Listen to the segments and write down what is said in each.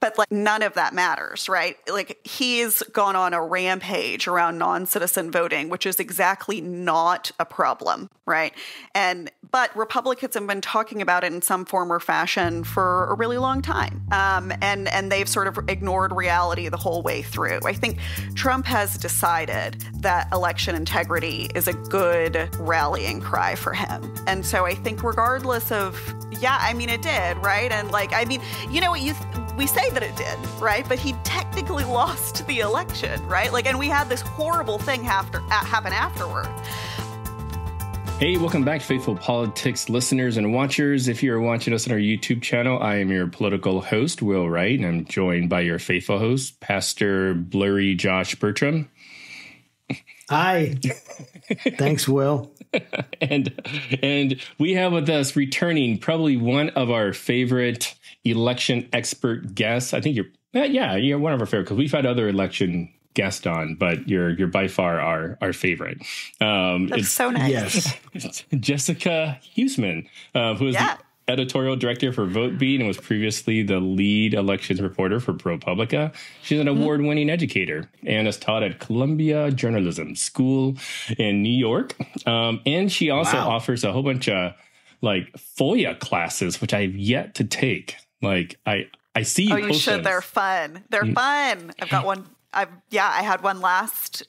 But like none of that matters, right? Like he's gone on a rampage around non-citizen voting, which is exactly not a problem, right? But Republicans have been talking about it in some form or fashion for a really long time. And they've sort of ignored reality the whole way through. I think Trump has decided that election integrity is a good rallying cry for him. And so I think regardless of, it did, right? And we say that it did, right? But he technically lost the election, right? And we had this horrible thing happen afterward. Hey, welcome back, Faithful Politics listeners and watchers. If you're watching us on our YouTube channel, I am your political host, Will Wright, and I'm joined by your faithful host, Pastor Blurry Josh Burtram. Hi. Thanks, Will. And we have with us returning probably one of our favorite election expert guests. I think you're one of our favorite because we've had other election guests on, but you're by far our favorite. That's so nice. Yes. It's Jessica Huseman, who is the editorial director for VoteBeat and was previously the lead elections reporter for ProPublica. She's an award-winning educator and has taught at Columbia Journalism School in New York. And she also offers a whole bunch of FOIA classes, which I've yet to take. I see you. Oh, you should. They're fun. They're fun. I've got one. I had one last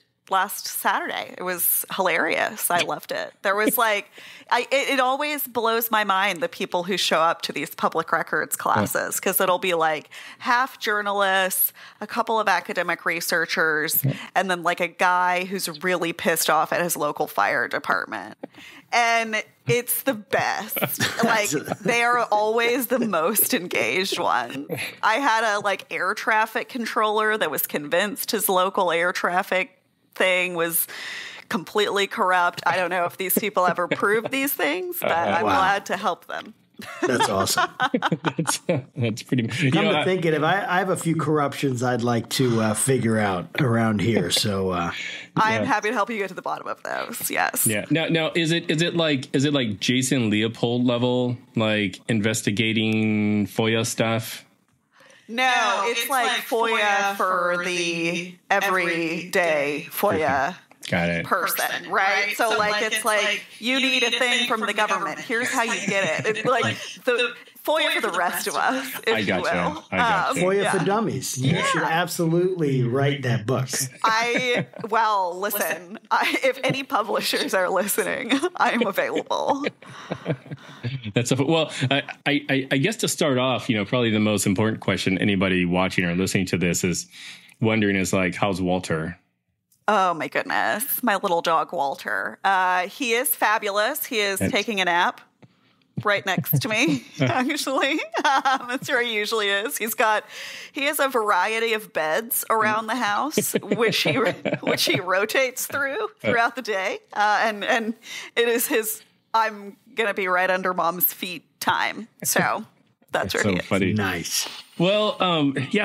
Saturday. It was hilarious. I loved it. There was it always blows my mind, the people who show up to these public records classes, because it'll be half journalists, a couple of academic researchers, and then a guy who's really pissed off at his local fire department. And it's the best. They are always the most engaged one. I had a air traffic controller that was convinced his local air traffic thing was completely corrupt. I don't know if these people ever proved these things, but I'm glad to help them. That's awesome. That's pretty. Come to think it, I have a few corruptions I'd like to figure out around here. So I'm happy to help you get to the bottom of those. Yes. Yeah. Now, is it like Jason Leopold level, investigating FOIA stuff? No, it's like FOIA for the everyday FOIA. Got it. Person, right? So it's you need a thing from the government. Here's how you get it. It's the FOIA for the rest of us, if you will. I gotcha. FOIA for dummies. You should absolutely write that book. Listen, if any publishers are listening, I'm available. That's I guess to start off, probably the most important question anybody watching or listening to this is wondering is how's Walter? Oh, my goodness. My little dog, Walter. He is fabulous. He is taking a nap right next to me, actually. That's where he usually is. He has a variety of beds around the house, which he rotates throughout the day. And it is his, I'm going to be right under mom's feet time. So that's where he is. Funny. Nice. Well,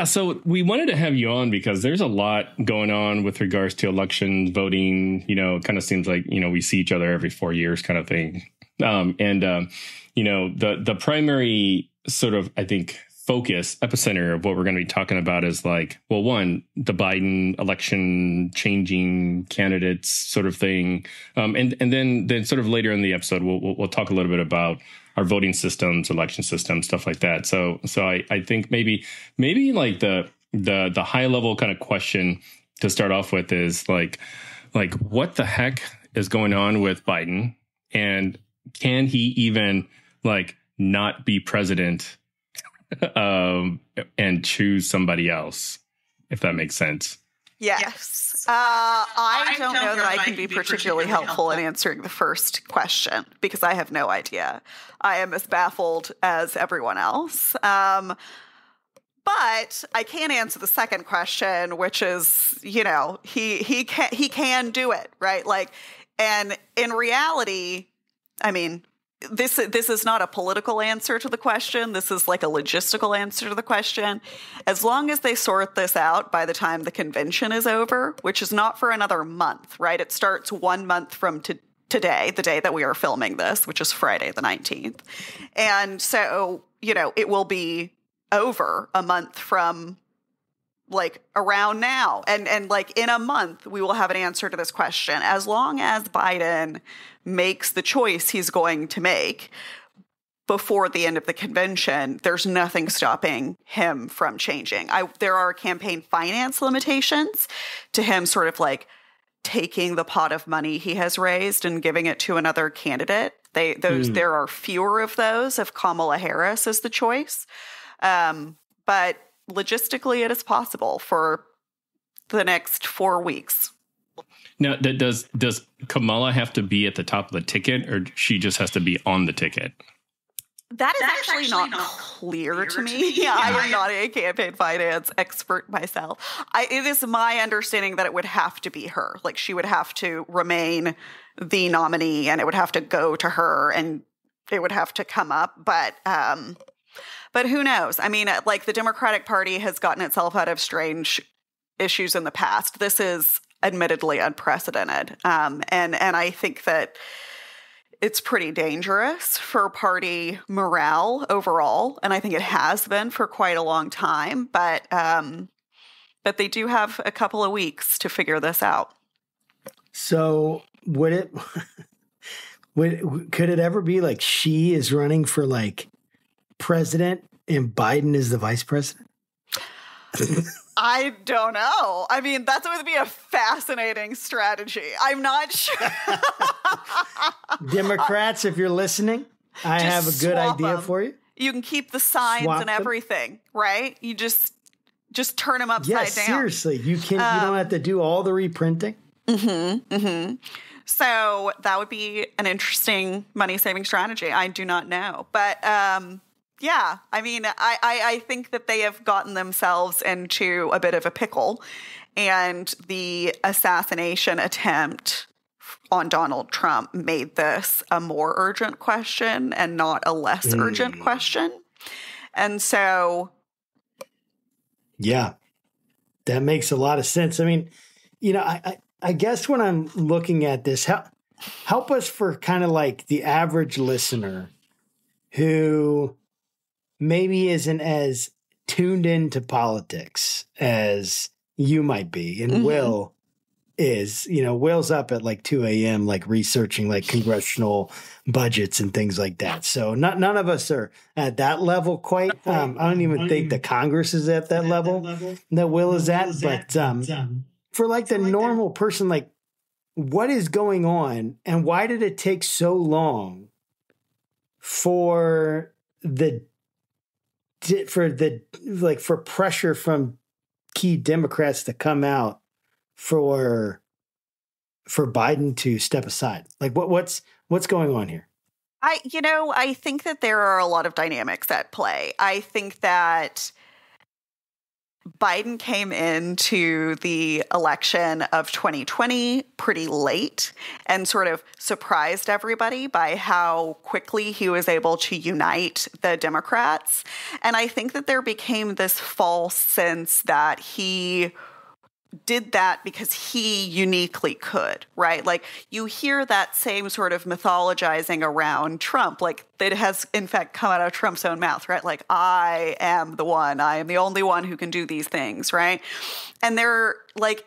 so we wanted to have you on because there's a lot going on with regards to elections, voting, it kind of seems like, we see each other every 4 years kind of thing. The primary sort of, I think, focus epicenter of what we're going to be talking about is one, the Biden election changing candidates sort of thing. And then sort of later in the episode, we'll talk a little bit about our voting systems, election systems, stuff like that. So I think maybe the high level kind of question to start off with is what the heck is going on with Biden, and can he even not be president and choose somebody else, if that makes sense? Yes. I don't know that I can be particularly helpful in answering the first question because I have no idea. I am as baffled as everyone else. But I can answer the second question, which is, he can do it, right? And in reality, this is not a political answer to the question. This is a logistical answer to the question. As long as they sort this out by the time the convention is over, which is not for another month, right? It starts 1 month from today, the day that we are filming this, which is Friday the 19th. And so, it will be over a month from like around now. And like in a month, we will have an answer to this question. As long as Biden makes the choice he's going to make before the end of the convention, there's nothing stopping him from changing. There are campaign finance limitations to him sort of like taking the pot of money he has raised and giving it to another candidate. There are fewer of those if Kamala Harris is the choice. But logistically, it is possible for the next 4 weeks. Now, does Kamala have to be at the top of the ticket, or she just has to be on the ticket? That is actually not clear to me. Yeah, I am not a campaign finance expert myself. It is my understanding that it would have to be her. Like, she would have to remain the nominee, and it would have to go to her, and it would have to come up. But who knows? I mean, like, the Democratic Party has gotten itself out of strange issues in the past. This is admittedly unprecedented. And I think that it's pretty dangerous for party morale overall. And I think it has been for quite a long time. But they do have a couple of weeks to figure this out. So could it ever be like she is running for like president and Biden is the vice president? I don't know. I mean, that would be a fascinating strategy. I'm not sure. Democrats, if you're listening, I have a good idea for you. You can keep the signs and everything, right? You just turn them upside down. Seriously. You don't have to do all the reprinting. Mm-hmm, mm-hmm. So that would be an interesting money-saving strategy. I do not know. But yeah, I mean, I think that they have gotten themselves into a bit of a pickle, and the assassination attempt on Donald Trump made this a more urgent question and not a less urgent question. And so, yeah, that makes a lot of sense. I mean, you know, I guess when I'm looking at this, help us for kind of like the average listener who maybe isn't as tuned into politics as you might be. And Will is, you know, Will's up at like 2 a.m., like researching like congressional budgets and things like that. So none of us are at that level quite. I don't even think the Congress is at that level that Will is at. But for like the normal person, like what is going on and why did it take so long for pressure from key Democrats to come out for Biden to step aside? Like what's going on here? I think that there are a lot of dynamics at play. I think that Biden came into the election of 2020 pretty late and sort of surprised everybody by how quickly he was able to unite the Democrats. And I think that there became this false sense that he did that because he uniquely could, right? Like you hear that same sort of mythologizing around Trump, like it has in fact come out of Trump's own mouth, right? Like I am the only one who can do these things, right? And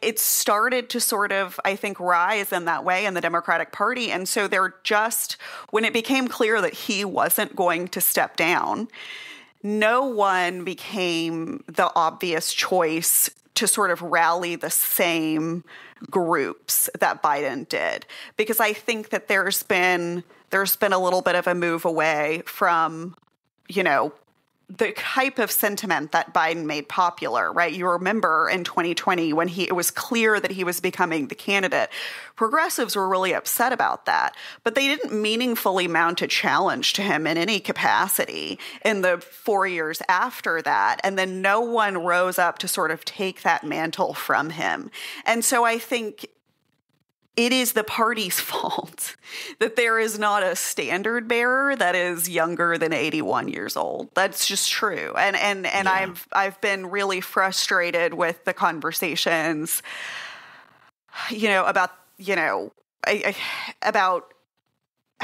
it started to sort of, I think, rise in that way in the Democratic Party. And so when it became clear that he wasn't going to step down, no one became the obvious choice to sort of rally the same groups that Biden did. Because I think that there's been a little bit of a move away from, you know, the type of sentiment that Biden made popular, right? You remember in 2020 when it was clear that he was becoming the candidate, progressives were really upset about that, but they didn't meaningfully mount a challenge to him in any capacity in the 4 years after that. And then no one rose up to sort of take that mantle from him. And so I think it is the party's fault that there is not a standard bearer that is younger than 81 years old. That's just true. And yeah. I've been really frustrated with the conversations, about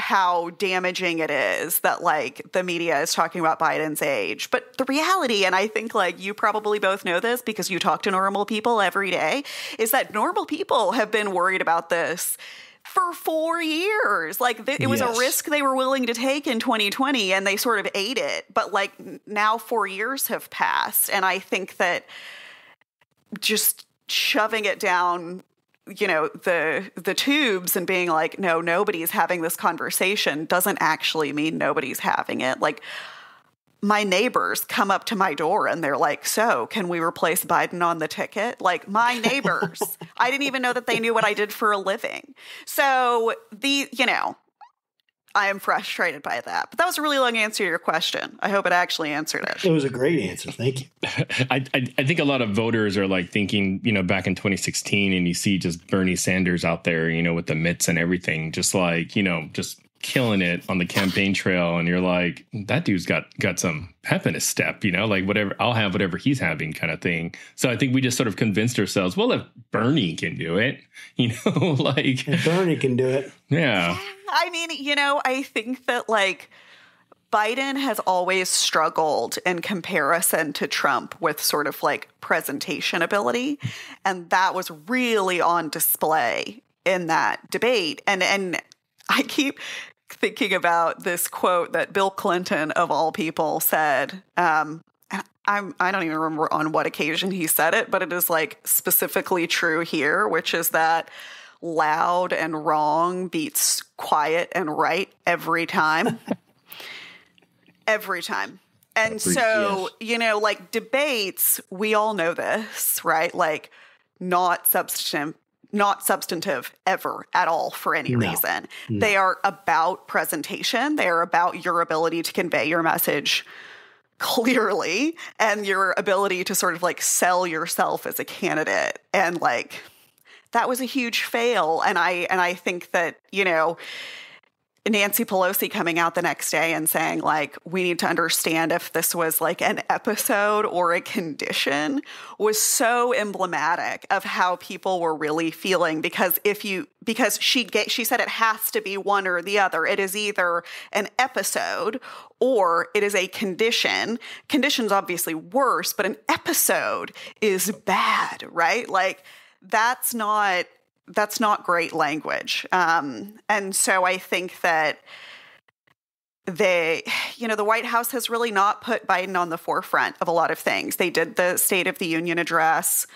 how damaging it is that like the media is talking about Biden's age. But the reality, and I think like you probably both know this because you talk to normal people every day, is that normal people have been worried about this for 4 years. Like it was a risk they were willing to take in 2020 and they sort of ate it. But like now 4 years have passed. And I think that just shoving it down, you know, the tubes and being like, no, nobody's having this conversation doesn't actually mean nobody's having it. Like my neighbors come up to my door and they're like, so can we replace Biden on the ticket? Like my neighbors, I didn't even know that they knew what I did for a living. So you know, I am frustrated by that. But that was a really long answer to your question. I hope it actually answered it. It was a great answer. Thank you. I think a lot of voters are like thinking, you know, back in 2016 and you see just Bernie Sanders out there, you know, with the mitts and everything, just like, you know, just killing it on the campaign trail. And you're like, that dude's got some pep in his step, you know, like whatever, I'll have whatever he's having kind of thing. So I think we just sort of convinced ourselves, well, if Bernie can do it, you know, like if Bernie can do it. Yeah. I mean, you know, I think that like Biden has always struggled in comparison to Trump with sort of like presentation ability. And that was really on display in that debate. And I keep thinking about this quote that Bill Clinton, of all people, said. And I don't even remember on what occasion he said it, but it is like specifically true here, which is that loud and wrong beats quiet and right every time. Every time. And so, you know, like debates, we all know this, right? Like not substantive ever at all for any reason. No. They are about presentation. They are about your ability to convey your message clearly and your ability to sort of like sell yourself as a candidate. And like, that was a huge fail. And I think that, you know, Nancy Pelosi coming out the next day and saying, like, we need to understand if this was like an episode or a condition was so emblematic of how people were really feeling. Because she said it has to be one or the other. It is either an episode or it is a condition. Condition's obviously worse, but an episode is bad, right? Like, that's not great language. And so I think that the White House has really not put Biden on the forefront of a lot of things. They did the State of the Union address.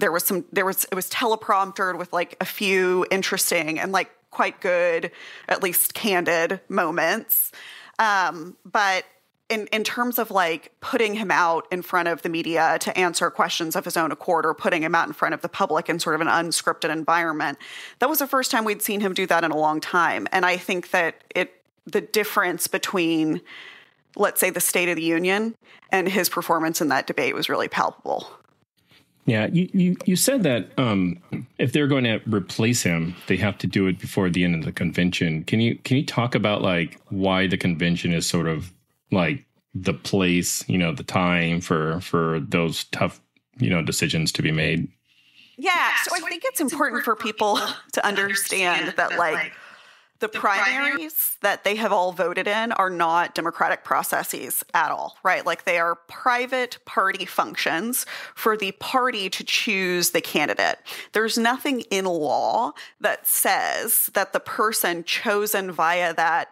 It was telepromptered with like a few interesting and like quite good, at least candid moments. But in terms of like putting him out in front of the media to answer questions of his own accord or putting him out in front of the public in sort of an unscripted environment, that was the first time we'd seen him do that in a long time. And I think that the difference between, let's say, the State of the Union and his performance in that debate was really palpable. Yeah, you said that if they're going to replace him, they have to do it before the end of the convention. Can you talk about like why the convention is sort of like the place, you know, the time for those tough, you know, decisions to be made? Yeah. So I think it's important for people to understand that like the primaries that they have all voted in are not democratic processes at all, right? Like they are private party functions for the party to choose the candidate. There's nothing in law that says that the person chosen via that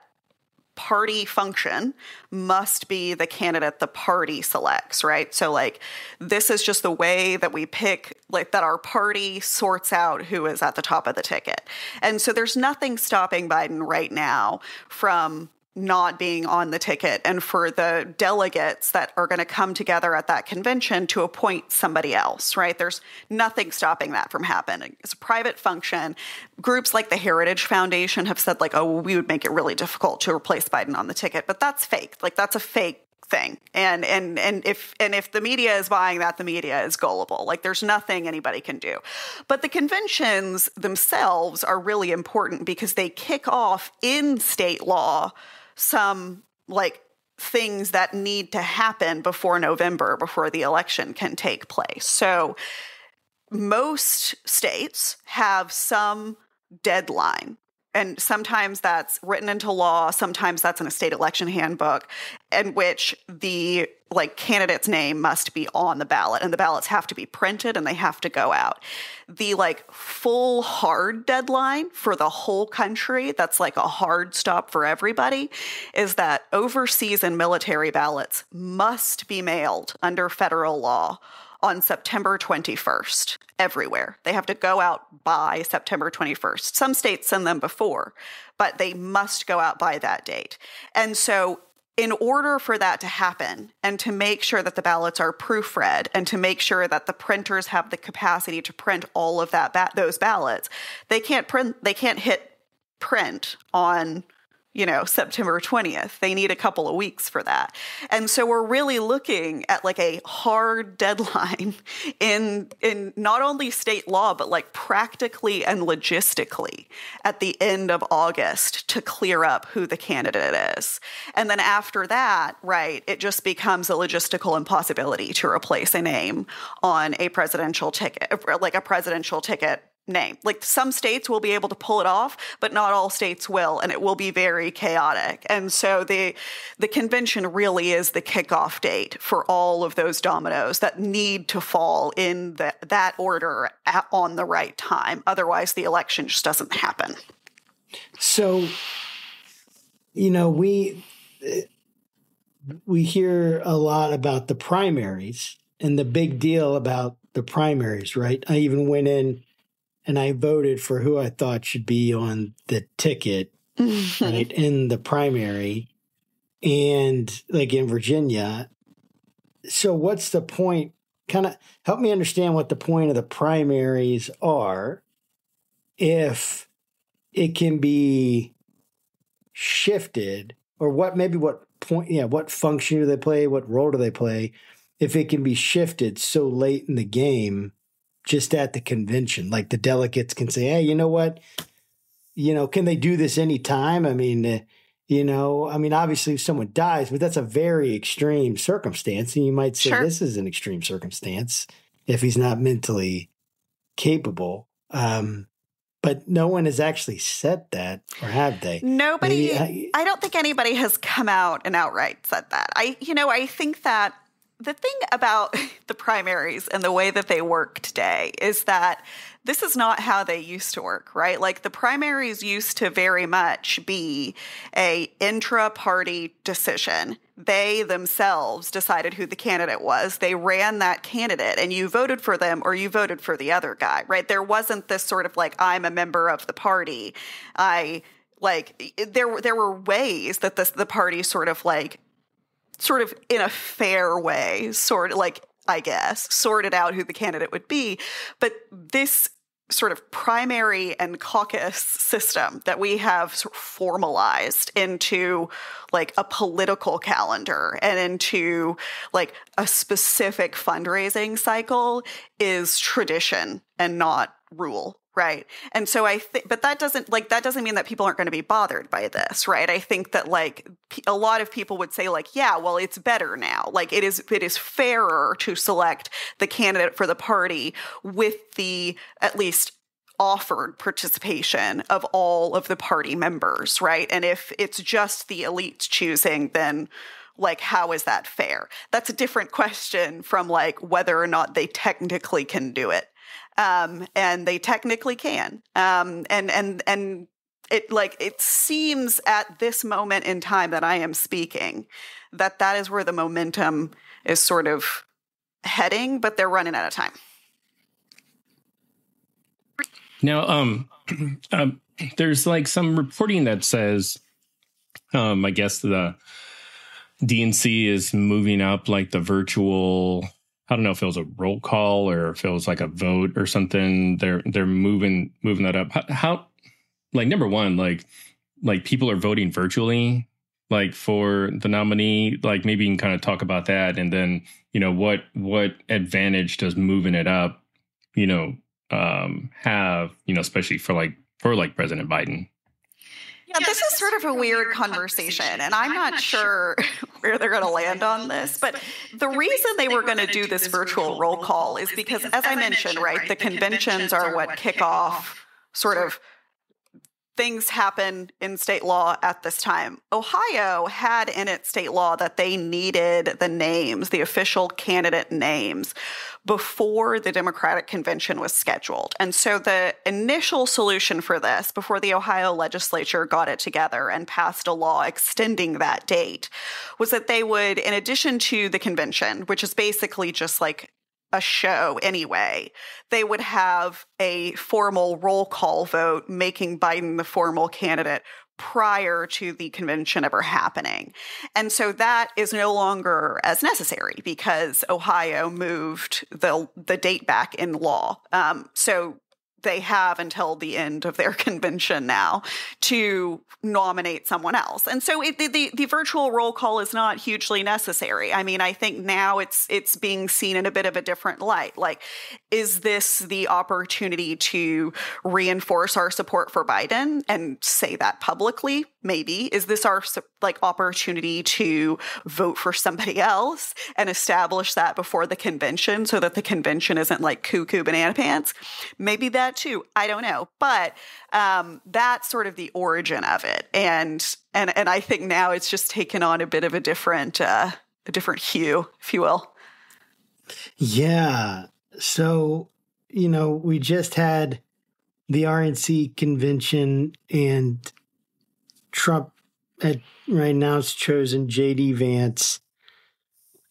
party function must be the candidate the party selects, right? So like this is just the way that we pick, like that our party sorts out who is at the top of the ticket. And so there's nothing stopping Biden right now from not being on the ticket and for the delegates that are going to come together at that convention to appoint somebody else, right? There's nothing stopping that from happening. It's a private function. Groups like the Heritage Foundation have said like, oh, well, we would make it really difficult to replace Biden on the ticket, but that's fake. Like that's a fake thing. And if the media is buying that, the media is gullible. Like there's nothing anybody can do. But the conventions themselves are really important because they kick off in state law some like things that need to happen before November, before the election can take place. So most states have some deadline and sometimes that's written into law, sometimes that's in a state election handbook, in which the candidate's name must be on the ballot, and the ballots have to be printed and they have to go out. The full hard deadline for the whole country, that's a hard stop for everybody, is that overseas and military ballots must be mailed under federal law on September 21st everywhere. They have to go out by September 21st. Some states send them before, but they must go out by that date. And so in order for that to happen, and to make sure that the ballots are proofread, and to make sure that the printers have the capacity to print all of those ballots, they can't hit print on September 20th. They need a couple of weeks for that. And so we're really looking at a hard deadline in not only state law, but practically and logistically at the end of August to clear up who the candidate is. And then after that, right, it just becomes a logistical impossibility to replace a name on a presidential ticket, a presidential ticket name. Some states will be able to pull it off, but not all states will, and it will be very chaotic. And so the convention really is the kickoff date for all of those dominoes that need to fall in that order on the right time. Otherwise, the election just doesn't happen. So, we hear a lot about the primaries and the big deal about the primaries, right? I even went in and I voted for who I thought should be on the ticket, right, in the primary, and in Virginia. So what's the point? Kind of help me understand what the point of the primaries are, if it can be shifted, or what function do they play? What role do they play? If it can be shifted so late in the game, just at the convention, the delegates can say, hey, you know what? Can they do this anytime? Obviously if someone dies, but that's a very extreme circumstance. And you might say, This is an extreme circumstance if he's not mentally capable. But no one has actually said that, or have they? Nobody. I don't think anybody has come out and outright said that. I think that the thing about the primaries and the way that they work today is that this is not how they used to work, right? The primaries used to very much be a intra-party decision. They themselves decided who the candidate was. They ran that candidate, and you voted for them or you voted for the other guy, right? There wasn't this sort of I'm a member of the party. There were ways that the party sort of in a fair way, sorted out who the candidate would be. But this sort of primary and caucus system that we have sort of formalized into a political calendar and into a specific fundraising cycle is tradition and not rule. Right. And so I think, but that doesn't mean that people aren't going to be bothered by this. Right. I think that a lot of people would say yeah, well, it's better now. It is fairer to select the candidate for the party with the at least offered participation of all of the party members. Right. And if it's just the elites choosing, then how is that fair? That's a different question from whether or not they technically can do it. And they technically can. And it seems at this moment in time that I am speaking that is where the momentum is sort of heading, but they're running out of time. Now, there's some reporting that says, I guess the DNC is moving up the virtual, I don't know if it was a roll call or if it was a vote or something. They're moving that up. How number one, people are voting virtually, for the nominee. Maybe you can kind of talk about that, and then what advantage does moving it up, have, especially for President Biden. Yeah, this is sort of a weird conversation, and I'm not sure where they're going to land on this. But the reason they were going to do this virtual roll call is because, as I mentioned, right, the conventions are what kick off sort of things happen in state law at this time. Ohio had in its state law that they needed the names, the official candidate names, before the Democratic convention was scheduled. And so the initial solution for this, before the Ohio legislature got it together and passed a law extending that date, was that they would, in addition to the convention, which is basically just like a show anyway, they would have a formal roll call vote making Biden the formal candidate prior to the convention ever happening. And so that is no longer as necessary because Ohio moved the date back in law. So they have until the end of their convention now to nominate someone else. And so the virtual roll call is not hugely necessary. I mean, I think now it's being seen in a bit of a different light. Like, is this the opportunity to reinforce our support for Biden and say that publicly? Maybe. Is this our opportunity to vote for somebody else and establish that before the convention so that the convention isn't like cuckoo banana pants? Maybe that too. I don't know. But that's sort of the origin of it. And I think now it's just taken on a bit of a different hue, if you will. Yeah. So, we just had the RNC convention and Trump right now has chosen J.D. Vance.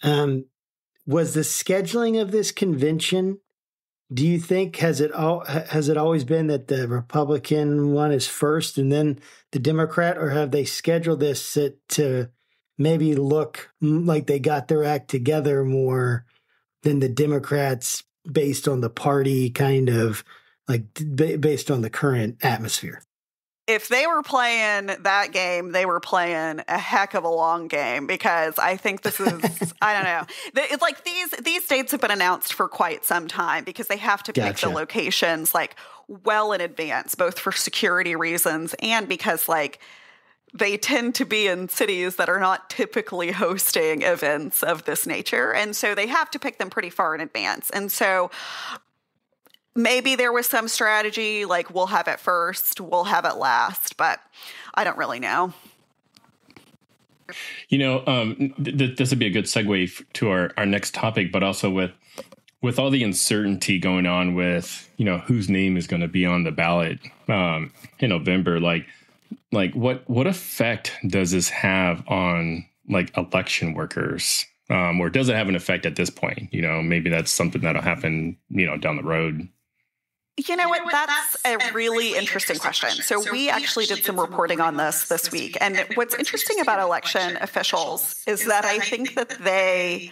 Was the scheduling of this convention, do you think, has it always been that the Republican one is first and then the Democrat, or have they scheduled this to maybe look like they got their act together more than the Democrats based on the party kind of like based on the current atmosphere? If they were playing that game, they were playing a heck of a long game, because I think this is, I don't know. It's like these dates have been announced for quite some time because they have to pick the locations like well in advance, both for security reasons and because like they tend to be in cities that are not typically hosting events of this nature. And so they have to pick them pretty far in advance. And so maybe there was some strategy, like we'll have it first, we'll have it last, but I don't really know. This would be a good segue to our next topic, but also with all the uncertainty going on with, whose name is going to be on the ballot in November, like what effect does this have on like election workers? Or does it have an effect at this point? Maybe that's something that'll happen, down the road. You know what? That's a really interesting question. So we actually did some reporting on this week. And what's interesting about election officials is that I think that they,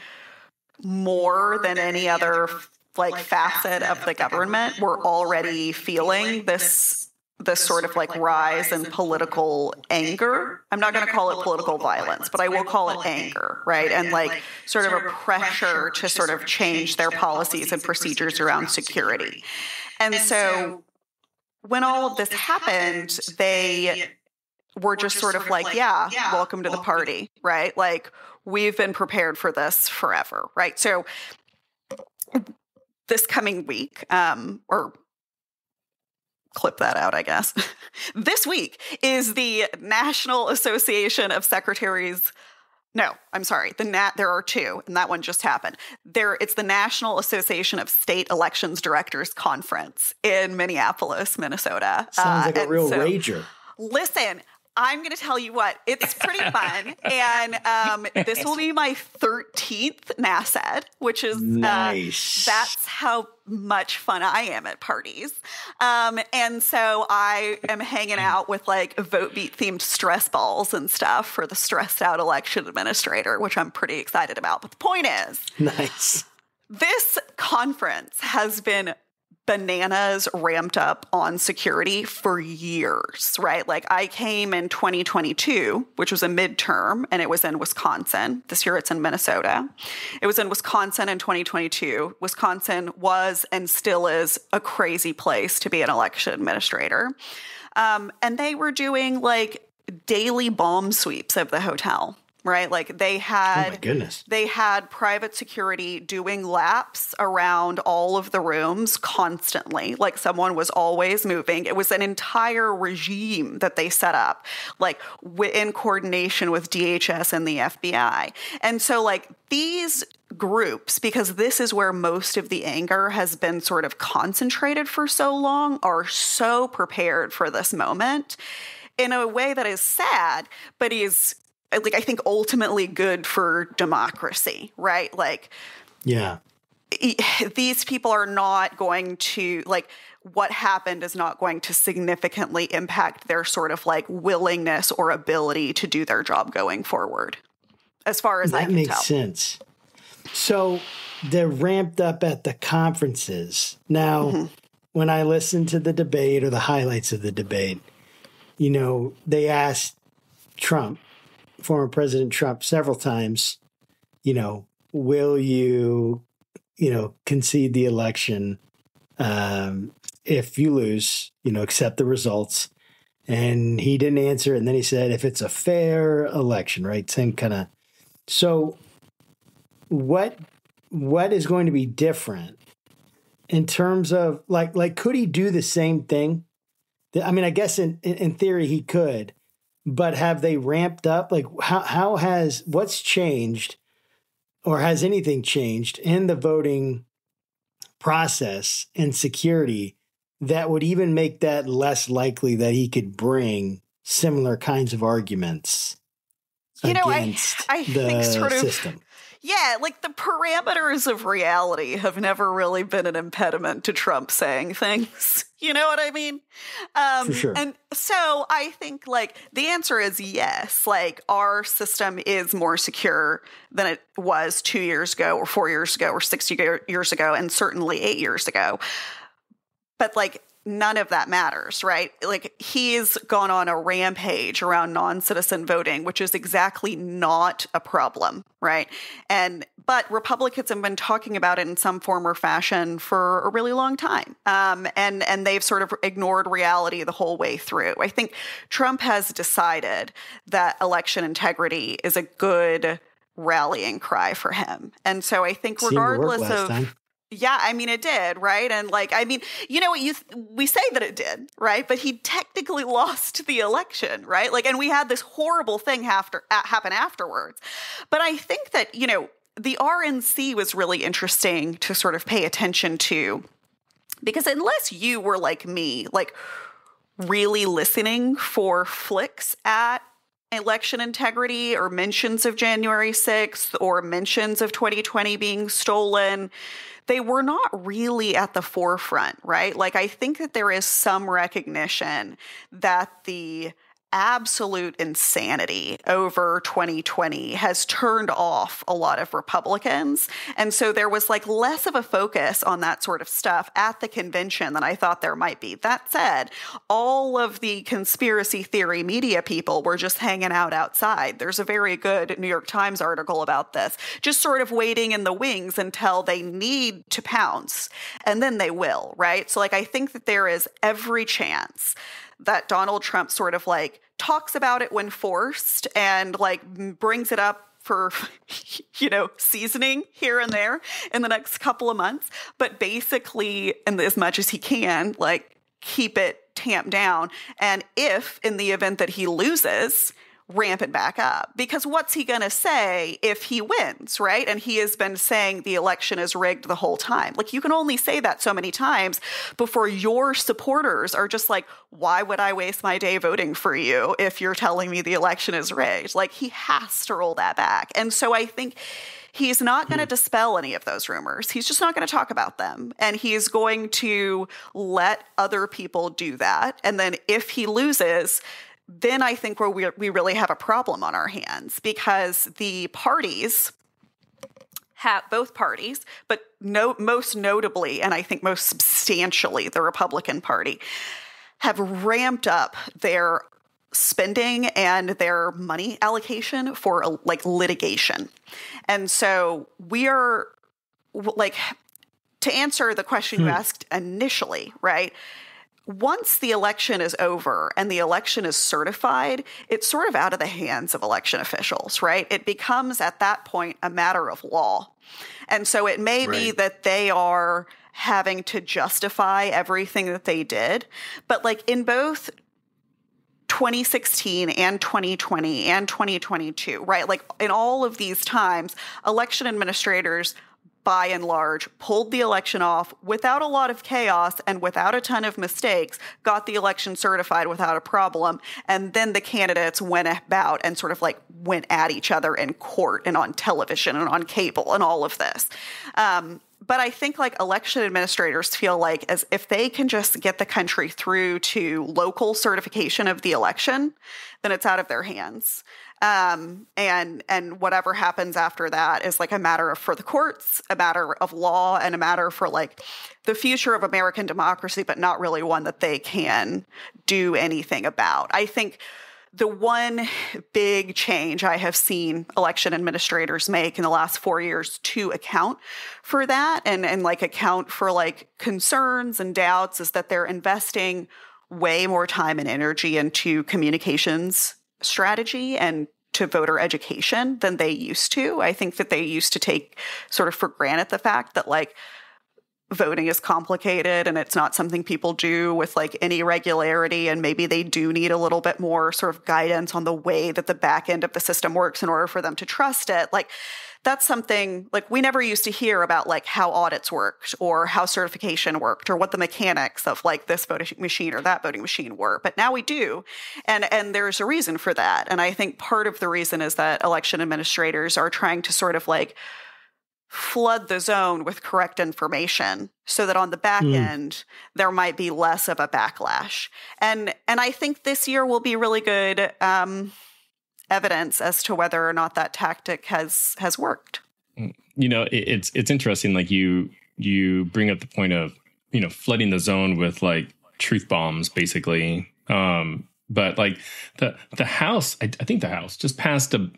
more than any other like facet of the government, were already feeling this sort of like rise in political anger. I'm not going to call it political violence, but I will call it anger, right? And like sort of a pressure to sort of change their policies and procedures around security. And so when all of this happened, they were just sort of like, yeah, welcome to the party, right? Like, we've been prepared for this forever, right? So this coming week, or clip that out, I guess. This week is the National Association of Secretaries. No, I'm sorry. There are two, and that one just happened. It's the National Association of State Elections Directors Conference in Minneapolis, Minnesota. Sounds like a real rager. Listen, I'm going to tell you what, it's pretty fun. And this will be my 13th NASED, which is nice. That's how much fun I am at parties. And so I am hanging out with like VoteBeat themed stress balls and stuff for the stressed out election administrator, which I'm pretty excited about. But the point is, nice. This conference has been bananas ramped up on security for years, right? Like I came in 2022, which was a midterm, and it was in Wisconsin. This year it's in Minnesota. It was in Wisconsin in 2022. Wisconsin was and still is a crazy place to be an election administrator. And they were doing like daily bomb sweeps of the hotel. right? Like they Oh had, my goodness. they had private security doing laps around all of the rooms constantly. Like someone was always moving. It was an entire regime that they set up, like in coordination with DHS and the FBI. And so like these groups, because this is where most of the anger has been sort of concentrated for so long, are so prepared for this moment in a way that is sad, but is like, I think ultimately good for democracy, right? Like, Yeah. these people are not going to, like, what happened is not going to significantly impact their sort of like willingness or ability to do their job going forward, as far as I can tell. That makes sense. So they're ramped up at the conferences. Now, when I listened to the debate or the highlights of the debate, you know, they asked Trump, former President Trump, several times, you know, will you, you know, concede the election if you lose, you know, accept the results? And he didn't answer. And then he said, if it's a fair election, right? Same kind of. So what is going to be different in terms of like, could he do the same thing? I mean, I guess in theory he could, but have they ramped up? Like how has, what's changed, or has anything changed in the voting process and security that would even make that less likely that he could bring similar kinds of arguments against I the think sort of system? Yeah, like the parameters of reality have never really been an impediment to Trump saying things. You know what I mean? For sure. And so I think like the answer is yes. Like our system is more secure than it was 2 years ago or 4 years ago or 60 years ago, and certainly 8 years ago. But like none of that matters, right? Like he's gone on a rampage around non-citizen voting, which is exactly not a problem, right? But Republicans have been talking about it in some form or fashion for a really long time. And they've sort of ignored reality the whole way through. I think Trump has decided that election integrity is a good rallying cry for him. And so I think regardless of time. Yeah, I mean, it did, right? And like, I mean, you know what, we say that it did, right? But he technically lost the election, right? Like, and we had this horrible thing happen afterwards. But I think that, you know, the RNC was really interesting to sort of pay attention to, because unless you were like me, like really listening for flicks at election integrity or mentions of January 6th or mentions of 2020 being stolen, they were not really at the forefront, right? Like, I think that there is some recognition that the absolute insanity over 2020 has turned off a lot of Republicans. And so there was like less of a focus on that sort of stuff at the convention than I thought there might be. That said, all of the conspiracy theory media people were just hanging out outside. There's a very good New York Times article about this, just sort of waiting in the wings until they need to pounce, and then they will, right? So like, I think that there is every chance that Donald Trump sort of like talks about it when forced and like brings it up for, you know, seasoning here and there in the next couple of months, but basically, and as much as he can, like keep it tamped down. And if in the event that he loses, ramp it back up. Because what's he going to say if he wins, right? And he has been saying the election is rigged the whole time. Like, you can only say that so many times before your supporters are just like, why would I waste my day voting for you if you're telling me the election is rigged? Like, he has to roll that back. And so I think he's not going to dispel any of those rumors. He's just not going to talk about them. And he's going to let other people do that. And then if he loses, then I think we really have a problem on our hands, because the parties both parties, but most notably, and I think most substantially, the Republican Party, have ramped up their spending and their money allocation for like litigation. And so we are like, to answer the question you asked initially, right? once the election is over and the election is certified, it's sort of out of the hands of election officials, right? It becomes at that point a matter of law. And so it may be that they are having to justify everything that they did. But like in both 2016 and 2020 and 2022, right? Like in all of these times, election administrators by and large, pulled the election off without a lot of chaos and without a ton of mistakes, got the election certified without a problem, and then the candidates went about and sort of like went at each other in court and on television and on cable and all of this. But I think like election administrators feel like as if they can just get the country through to local certification of the election, then it's out of their hands. And whatever happens after that is like a matter for the courts, a matter of law, and a matter for like the future of American democracy, but not really one that they can do anything about. I think the one big change I have seen election administrators make in the last 4 years to account for that and like account for like concerns and doubts is that they're investing way more time and energy into communications strategy and to voter education than they used to. I think that they used to take sort of for granted the fact that like voting is complicated and it's not something people do with like any regularity. And maybe they do need a little bit more sort of guidance on the way that the back end of the system works in order for them to trust it. Like that's something like we never used to hear about like how audits worked or how certification worked or what the mechanics of like this voting machine or that voting machine were. But now we do. And there's a reason for that. And I think part of the reason is that election administrators are trying to sort of like flood the zone with correct information so that on the back end, there might be less of a backlash. And I think this year will be really good evidence as to whether or not that tactic has worked. You know, it's interesting. Like you bring up the point of, you know, flooding the zone with like truth bombs, basically. But like the House, I think the House just passed a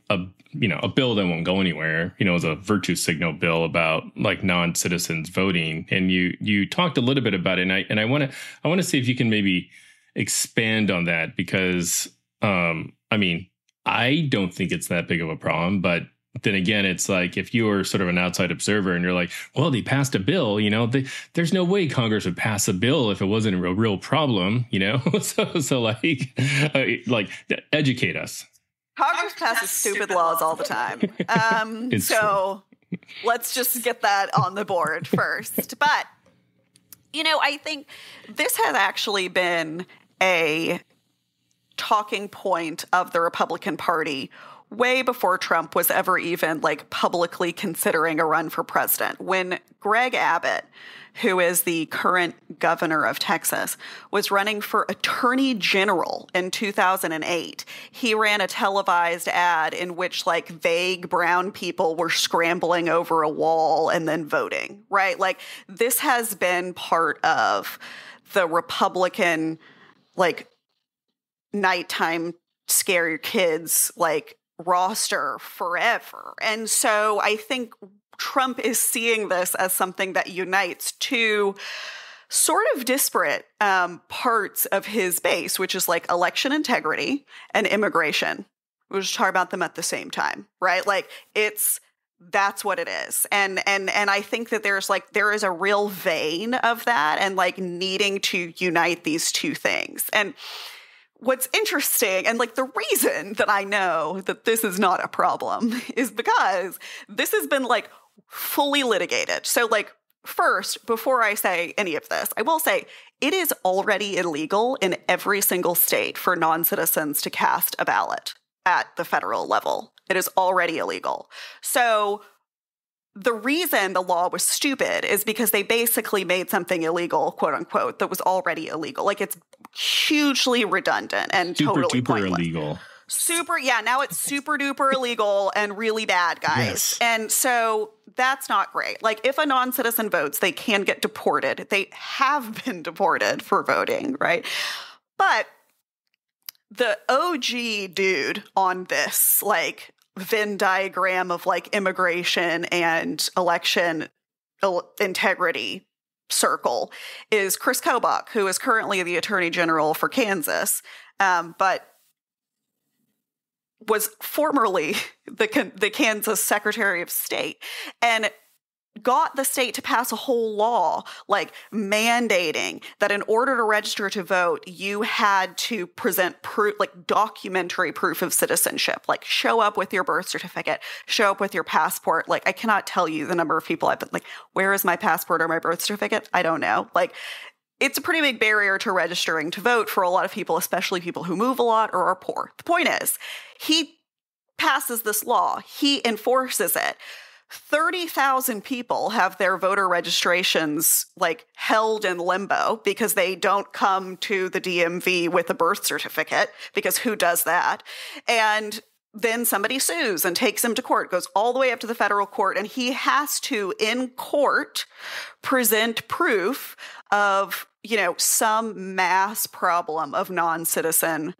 bill that won't go anywhere. You know, it was a virtue signal bill about like non-citizens voting. And you talked a little bit about it. And I want to see if you can maybe expand on that because, I mean, I don't think it's that big of a problem, but then again, it's like if you're sort of an outside observer and you're like, well, they passed a bill, you know, there's no way Congress would pass a bill if it wasn't a real problem, you know, so like educate us. Congress passes stupid laws all the time. So let's just get that on the board first. But, you know, I think this has actually been a talking point of the Republican Party way before Trump was ever even like publicly considering a run for president. When Greg Abbott, who is the current governor of Texas, was running for attorney general in 2008, he ran a televised ad in which like vague brown people were scrambling over a wall and then voting, right? Like this has been part of the Republican like nighttime scare your kids like roster forever. And so I think Trump is seeing this as something that unites two sort of disparate parts of his base, which is like election integrity and immigration. We'll just talk about them at the same time, right? Like that's what it is. And I think that there is a real vein of that and like needing to unite these two things. And what's interesting, and like the reason that I know that this is not a problem is because this has been like fully litigated. So like first, before I say any of this, I will say it is already illegal in every single state for non-citizens to cast a ballot at the federal level. It is already illegal. So the reason the law was stupid is because they basically made something illegal, quote unquote, that was already illegal. Like it's hugely redundant and totally pointless. Illegal. Now it's super duper illegal and really bad, guys. Yes. And so that's not great. Like if a non-citizen votes, they can get deported. They have been deported for voting, right? But the OG dude on this, like, Venn diagram of like immigration and election integrity circle is Chris Kobach, who is currently the Attorney General for Kansas, but was formerly the Kansas Secretary of State, and got the state to pass a whole law like mandating that in order to register to vote, you had to present proof, like documentary proof of citizenship, like show up with your birth certificate, show up with your passport. Like, I cannot tell you the number of people I've been like, where is my passport or my birth certificate? I don't know. Like, it's a pretty big barrier to registering to vote for a lot of people, especially people who move a lot or are poor. The point is, he passes this law, he enforces it. 30,000 people have their voter registrations like held in limbo because they don't come to the DMV with a birth certificate, because who does that? And then somebody sues and takes him to court, goes all the way up to the federal court, and he has to, in court, present proof of, some mass problem of non-citizen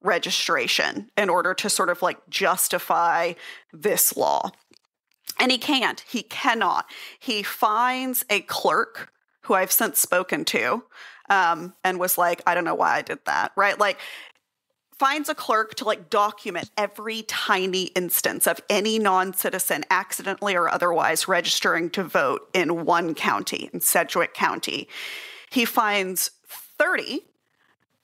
registration in order to sort of like justify this law. And he can't. He cannot. He finds a clerk who I've since spoken to and was like, I don't know why I did that, right? Like, finds a clerk to like document every tiny instance of any non-citizen accidentally or otherwise registering to vote in one county, in Sedgwick County. He finds 30,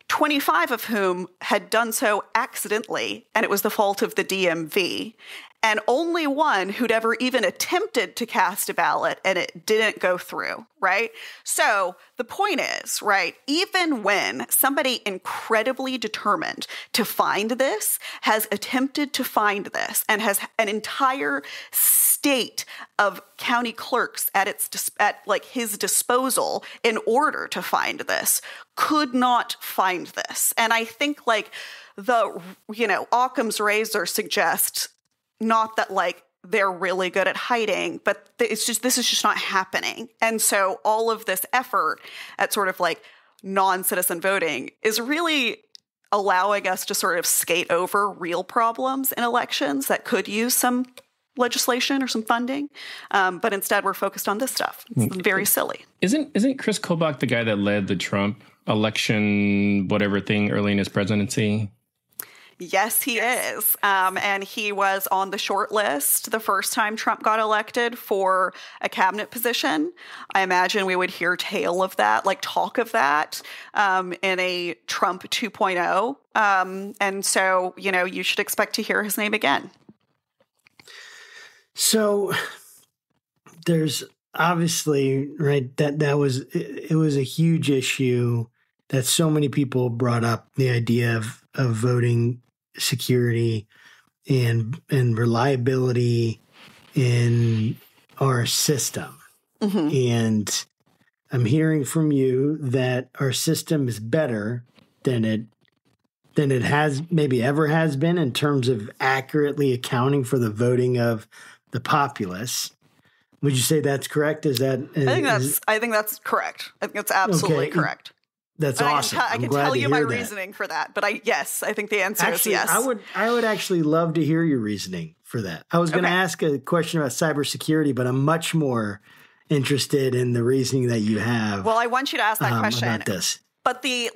25 of whom had done so accidentally, and it was the fault of the DMV, and only one who'd ever even attempted to cast a ballot and it didn't go through, right? So the point is, right, even when somebody incredibly determined to find this has attempted to find this and has an entire state of county clerks at his disposal in order to find this, could not find this. And I think like the, Occam's razor suggests not that like they're really good at hiding, but this is just not happening. And so all of this effort at sort of like non-citizen voting is really allowing us to sort of skate over real problems in elections that could use some legislation or some funding. But instead we're focused on this stuff. It's very silly. Isn't Chris Kobach the guy that led the Trump election, whatever thing early in his presidency? Yes, he is. And he was on the short list the first time Trump got elected for a cabinet position. I imagine we would hear tale of that, like talk of that in a Trump 2.0. And so, you should expect to hear his name again. So there's obviously, right, it was a huge issue that so many people brought up, the idea of voting security and reliability in our system. Mm-hmm. And I'm hearing from you that our system is better than it has maybe ever has been in terms of accurately accounting for the voting of the populace. Would you say that's correct? I think that's correct. I think that's absolutely correct. That's awesome. I can tell you my reasoning for that, but I think the answer is yes. I would actually love to hear your reasoning for that. I was going to ask a question about cybersecurity, but I'm much more interested in the reasoning that you have. Well, I want you to ask that question about this. But the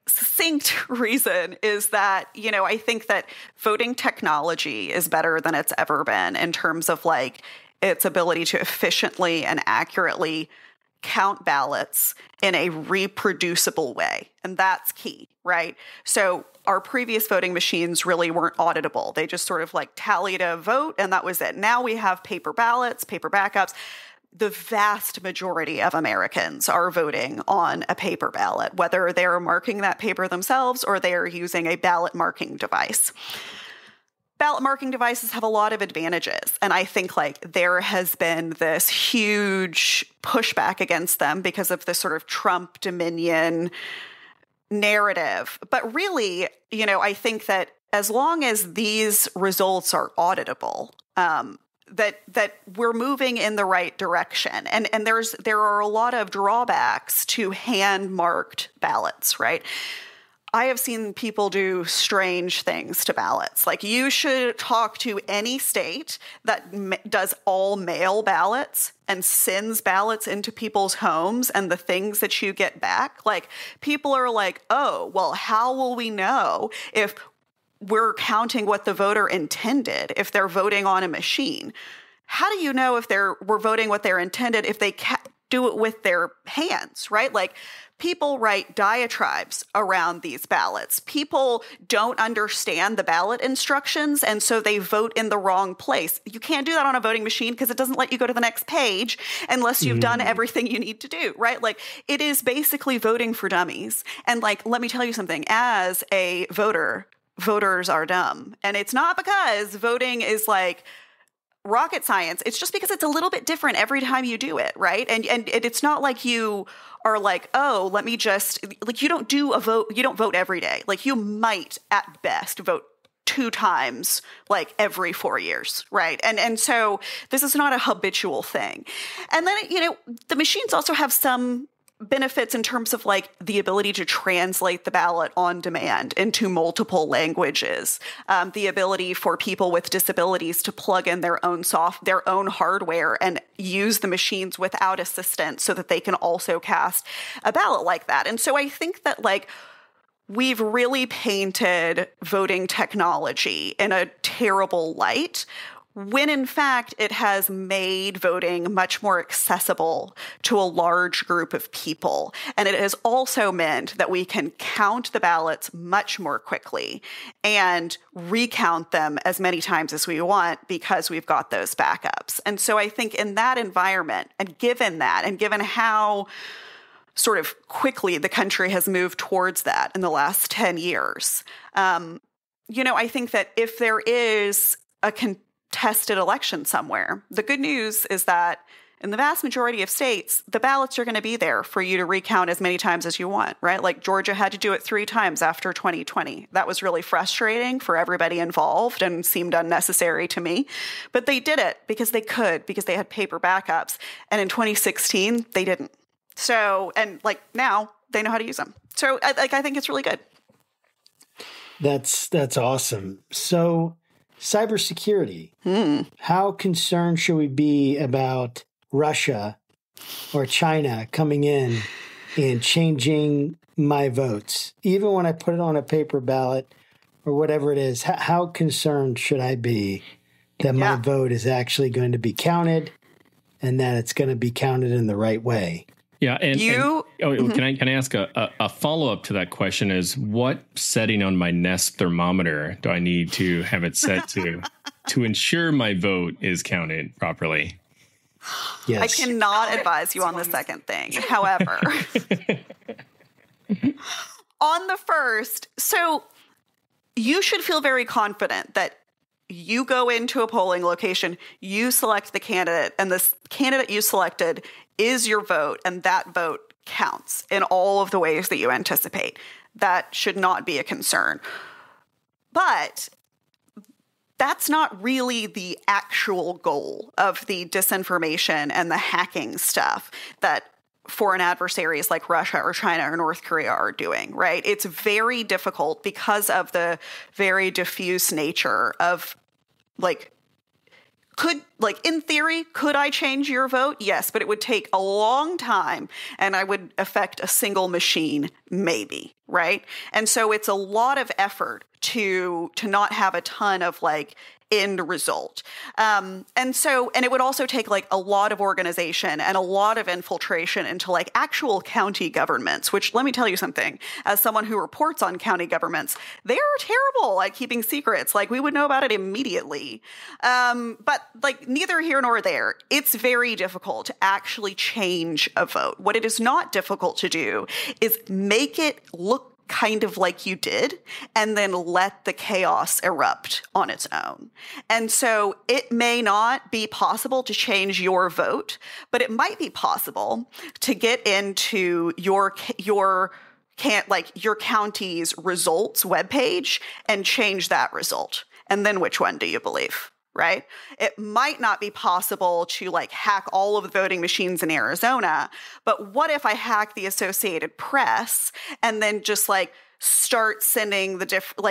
succinct reason is that, I think that voting technology is better than it's ever been in terms of like its ability to efficiently and accurately count ballots in a reproducible way. And that's key, right? So our previous voting machines really weren't auditable. They just sort of like tallied a vote and that was it. Now we have paper ballots, paper backups. The vast majority of Americans are voting on a paper ballot, whether they're marking that paper themselves or they are using a ballot marking device. Ballot marking devices have a lot of advantages. And I think like there has been this huge pushback against them because of this sort of Trump Dominion narrative. But really, I think that as long as these results are auditable, that we're moving in the right direction. And there are a lot of drawbacks to hand-marked ballots, right? I have seen people do strange things to ballots. Like, you should talk to any state that does all mail ballots and sends ballots into people's homes and the things that you get back. Like, people are like, oh, well, how will we know if we're counting what the voter intended if they're voting on a machine? How do you know if we're voting what they're intended if they do it with their hands, right? Like, people write diatribes around these ballots. People don't understand the ballot instructions, and so they vote in the wrong place. You can't do that on a voting machine because it doesn't let you go to the next page unless you've done everything you need to do, right? Like, it is basically voting for dummies. And like, let me tell you something. As a voter, voters are dumb. And it's not because voting is like rocket science. It's just because it's a little bit different every time you do it, right? And it's not like you are like, oh, let me just, like, you don't vote every day. Like, you might at best vote 2 times like every 4 years, right? And so this is not a habitual thing. And then, the machines also have some benefits in terms of like the ability to translate the ballot on demand into multiple languages, the ability for people with disabilities to plug in their own hardware and use the machines without assistance so that they can also cast a ballot like that. And so I think that like we've really painted voting technology in a terrible light, when in fact it has made voting much more accessible to a large group of people. And it has also meant that we can count the ballots much more quickly and recount them as many times as we want because we've got those backups. And so I think in that environment, and given how sort of quickly the country has moved towards that in the last 10 years, I think that if there is a contested election somewhere, the good news is that in the vast majority of states, the ballots are going to be there for you to recount as many times as you want, right? Like Georgia had to do it 3 times after 2020. That was really frustrating for everybody involved and seemed unnecessary to me. But they did it because they could, because they had paper backups. And in 2016, they didn't. So, and like now they know how to use them. So I think it's really good. That's awesome. So cybersecurity, how concerned should we be about Russia or China coming in and changing my votes? Even when I put it on a paper ballot or whatever it is, how concerned should I be that my vote is actually going to be counted and that it's going to be counted in the right way? Yeah, can I ask a follow-up to that question? Is what setting on my Nest thermometer do I need to have it set to ensure my vote is counted properly? Yes. I cannot advise you on the second thing. However, on the first, so you should feel very confident that you go into a polling location, you select the candidate, and this candidate you selected is your vote, and that vote counts in all of the ways that you anticipate. That should not be a concern. But that's not really the actual goal of the disinformation and the hacking stuff that foreign adversaries like Russia or China or North Korea are doing, right? It's very difficult because of the very diffuse nature of in theory, could I change your vote? Yes, but it would take a long time and I would affect a single machine, maybe, right? And so it's a lot of effort to not have a ton of end result. And it would also take a lot of organization and a lot of infiltration into actual county governments, which, let me tell you something, as someone who reports on county governments, they're terrible at keeping secrets. We would know about it immediately. But neither here nor there. It's very difficult to actually change a vote. What it is not difficult to do is make it look kind of like you did, and then let the chaos erupt on its own. And so it may not be possible to change your vote, but it might be possible to get into your county's results webpage and change that result. And then which one do you believe? right? It might not be possible to like hack all of the voting machines in Arizona, but what if I hack the Associated Press and then just like start sending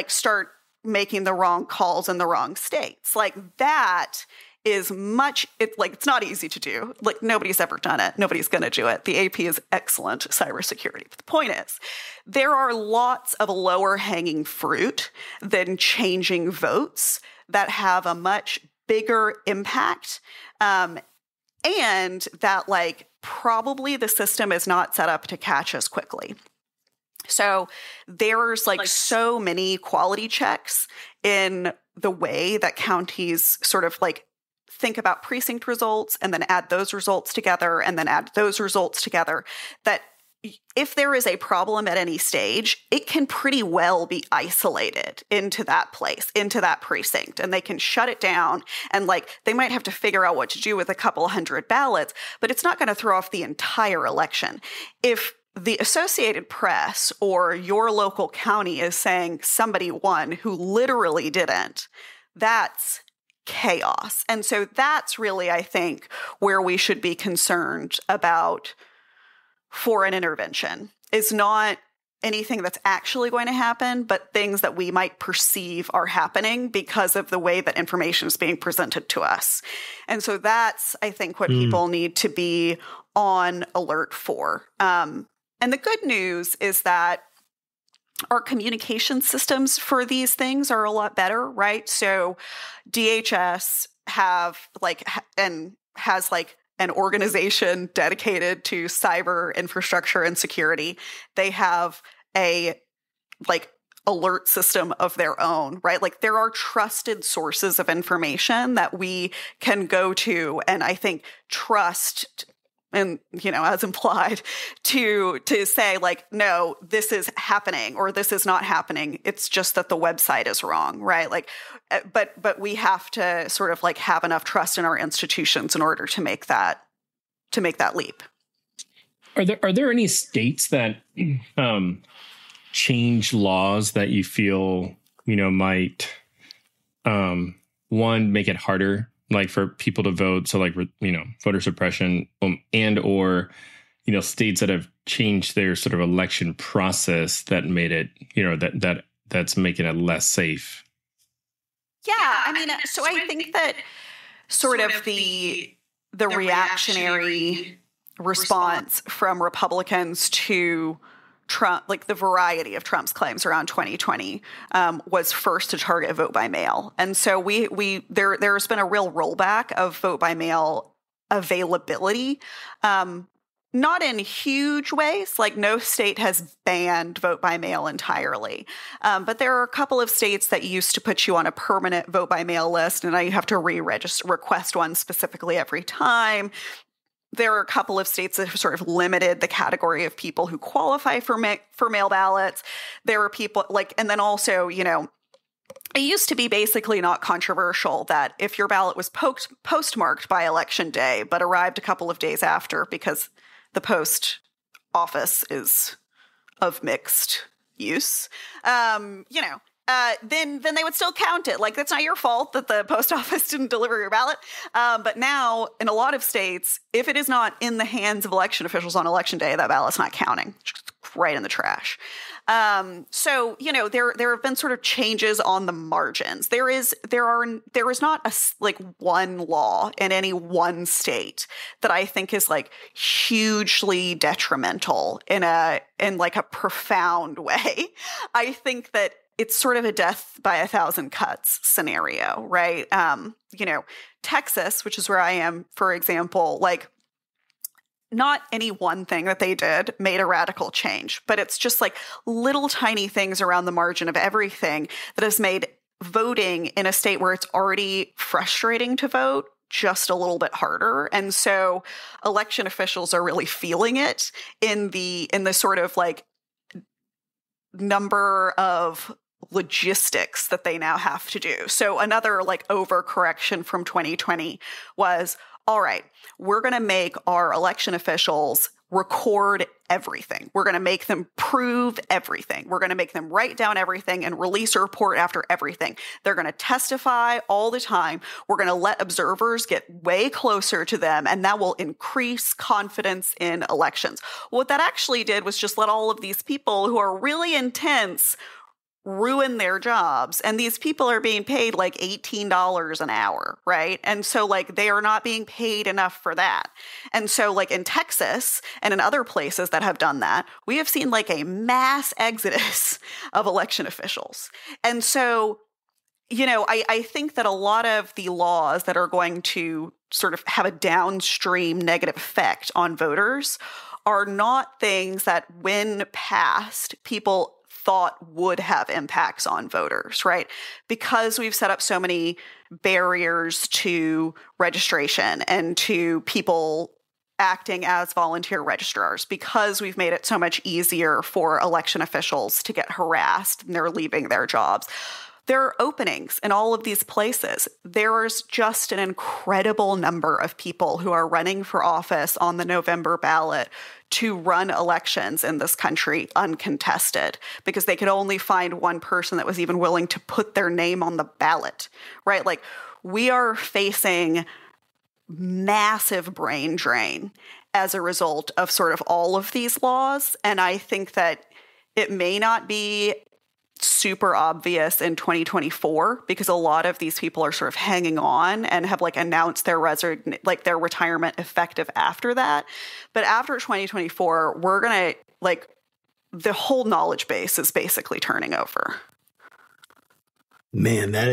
start making the wrong calls in the wrong states? Like that is it's not easy to do. Like nobody's ever done it. Nobody's going to do it. The AP is excellent cybersecurity. But the point is, there are lots of lower hanging fruit than changing votes that have a much bigger impact. And that like probably the system is not set up to catch us quickly. So there's like so many quality checks in the way that counties sort of like think about precinct results and then add those results together and then add those results together, that if there is a problem at any stage, it can pretty well be isolated into that place, into that precinct, and they can shut it down. And like they might have to figure out what to do with a couple hundred ballots, but it's not going to throw off the entire election. If the Associated Press or your local county is saying somebody won who literally didn't, that's chaos. And so that's really, I think, where we should be concerned about foreign intervention, is not anything that's actually going to happen, but things that we might perceive are happening because of the way that information is being presented to us. And so that's, I think, what people need to be on alert for. And the good news is that our communication systems for these things are a lot better, right? So DHS has an organization dedicated to cyber infrastructure and security. They have a alert system of their own, right? Like there are trusted sources of information that we can go to and I think trust, and, as implied, to say like, no, this is happening or this is not happening. It's just that the website is wrong, right? Like, but we have to sort of like have enough trust in our institutions in order to make that leap. Are there any states that change laws that you feel, might, one, make it harder like for people to vote? So like, voter suppression and or, states that have changed their sort of election process that made it, that's making it less safe. Yeah. I mean, so I think that sort of the reactionary response from Republicans to Trump, like the variety of Trump's claims around 2020, was first to target vote by mail. And so there's been a real rollback of vote by mail availability, not in huge ways, like no state has banned vote by mail entirely. But there are a couple of states that used to put you on a permanent vote by mail list, and now you have to request one specifically every time. There are a couple of states that have sort of limited the category of people who qualify for mail ballots. There are people and then also, it used to be basically not controversial that if your ballot was postmarked by Election Day, but arrived a couple of days after because the post office is of mixed use, then they would still count it. Like, that's not your fault that the post office didn't deliver your ballot. But now, in a lot of states, if it is not in the hands of election officials on Election Day, that ballot's not counting. It's right in the trash. So, there have been sort of changes on the margins. There is not one law in any one state that I think is like hugely detrimental in a profound way. I think that it's sort of a death by a thousand cuts scenario, right? Texas, which is where I am, for example, not any one thing that they did made a radical change, but it's just like little tiny things around the margin of everything that has made voting in a state where it's already frustrating to vote just a little bit harder. And so election officials are really feeling it in the sort of like number of logistics that they now have to do. So another overcorrection from 2020 was, all right, we're going to make our election officials record everything. We're going to make them prove everything. We're going to make them write down everything and release a report after everything. They're going to testify all the time. We're going to let observers get way closer to them, and that will increase confidence in elections. What that actually did was just let all of these people who are really intense ruin their jobs. And these people are being paid like $18 an hour, right? And so like they are not being paid enough for that. And so like in Texas and in other places that have done that, we have seen like a mass exodus of election officials. And so, you know, I think that a lot of the laws that are going to sort of have a downstream negative effect on voters are not things that when passed, people thought would have impacts on voters, right? Because we've set up so many barriers to registration and to people acting as volunteer registrars, because we've made it so much easier for election officials to get harassed and they're leaving their jobs. There are openings in all of these places. There's just an incredible number of people who are running for office on the November ballot to run elections in this country uncontested, because they could only find one person that was even willing to put their name on the ballot, right? Like, we are facing massive brain drain as a result of sort of all of these laws. And I think that it may not be super obvious in 2024 because a lot of these people are sort of hanging on and have like announced their their retirement effective after that. But after 2024, we're going to like the whole knowledge base is basically turning over. Man, that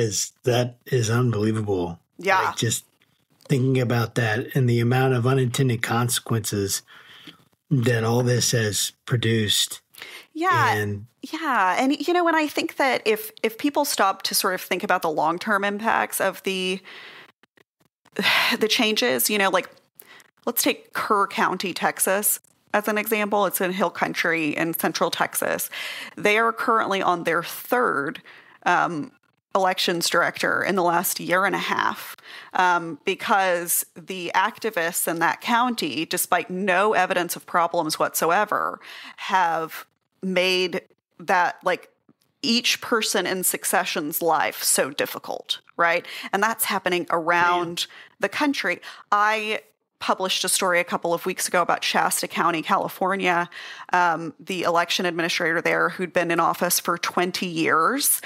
is unbelievable. Yeah. Like just thinking about that and the amount of unintended consequences that all this has produced. Yeah. And you know, and I think that if people stop to sort of think about the long-term impacts of the changes, you know, like let's take Kerr County, Texas as an example. It's in Hill Country in Central Texas. They are currently on their third elections director in the last year and a half, because the activists in that county, despite no evidence of problems whatsoever, have made that like each person in succession's life so difficult, right? And that's happening around the country. I published a story a couple of weeks ago about Shasta County, California. The election administrator there, who'd been in office for 20 years,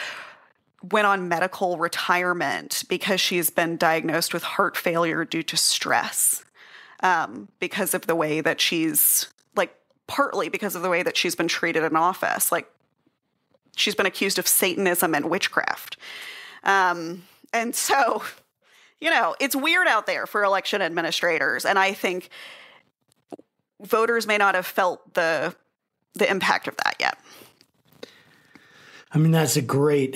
went on medical retirement because she's been diagnosed with heart failure due to stress, because of the way that she's partly because of the way that she's been treated in office. Like, she's been accused of Satanism and witchcraft. And so, you know, it's weird out there for election administrators. And I think voters may not have felt the impact of that yet. I mean, that's a great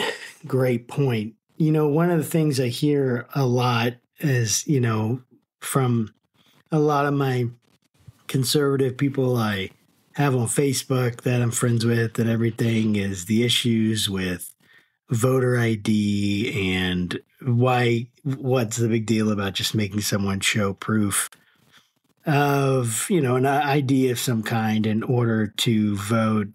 point. You know, one of the things I hear a lot is, you know, from a lot of my conservative people I have on Facebook that I'm friends with and everything, is the issues with voter ID and what's the big deal about just making someone show proof of, you know, an ID of some kind in order to vote.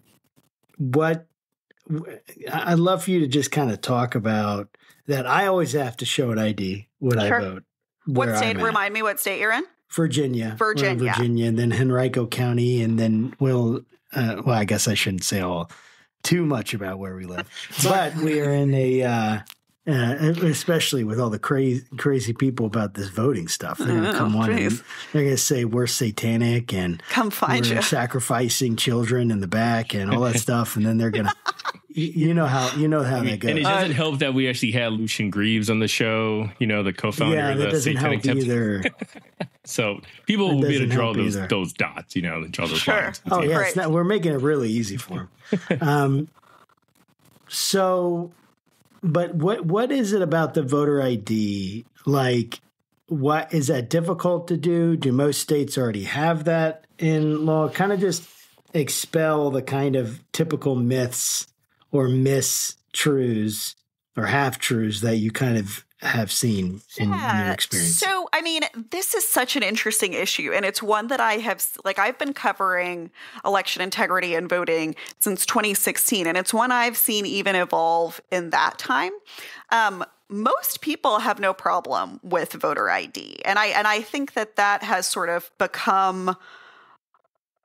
I'd love for you to just kind of talk about that. I always have to show an ID when I vote. What state? Remind me what state you're in. Virginia, and then Henrico County, and then I guess I shouldn't say too much about where we live, but we are in especially with all the crazy people about this voting stuff. They're going to come on and they're going to say we're satanic and come find you, sacrificing children in the back and all that stuff, and then they're going to. You know how that goes. And it doesn't help that we actually had Lucian Greaves on the show, you know, the co-founder of the Satanic Temple. So people will be able to draw those dots, you know, draw those lines. Oh, yeah. We're making it really easy for them. But what is it about the voter ID? Like, what is that difficult to do? Do most states already have that in law? Kind of just expel the kind of typical myths or mistruths or half-truths that you kind of have seen in your experience? So, I mean, this is such an interesting issue, and it's one that I've been covering election integrity and voting since 2016, and it's one I've seen even evolve in that time. Most people have no problem with voter ID, and I think that has sort of become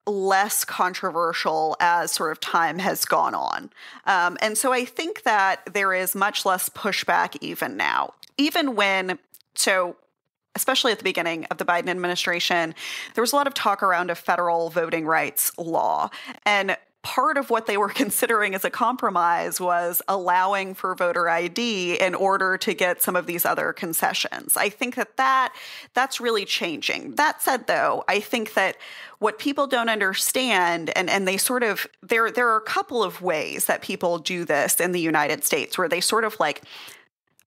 less controversial as sort of time has gone on. And so I think that there is much less pushback even now. Especially at the beginning of the Biden administration, there was a lot of talk around a federal voting rights law. And part of what they were considering as a compromise was allowing for voter ID in order to get some of these other concessions. I think that's really changing. That said, though, I think that what people don't understand, and they sort of, there are a couple of ways that people do this in the United States where they sort of like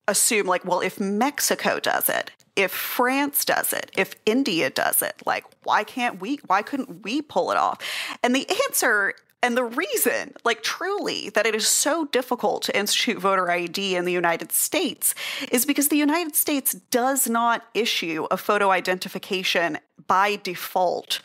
assume like, well, if Mexico does it, if France does it, if India does it, like, why couldn't we pull it off? And the answer and the reason, like truly, that it is so difficult to institute voter ID in the United States is because the United States does not issue a photo identification by default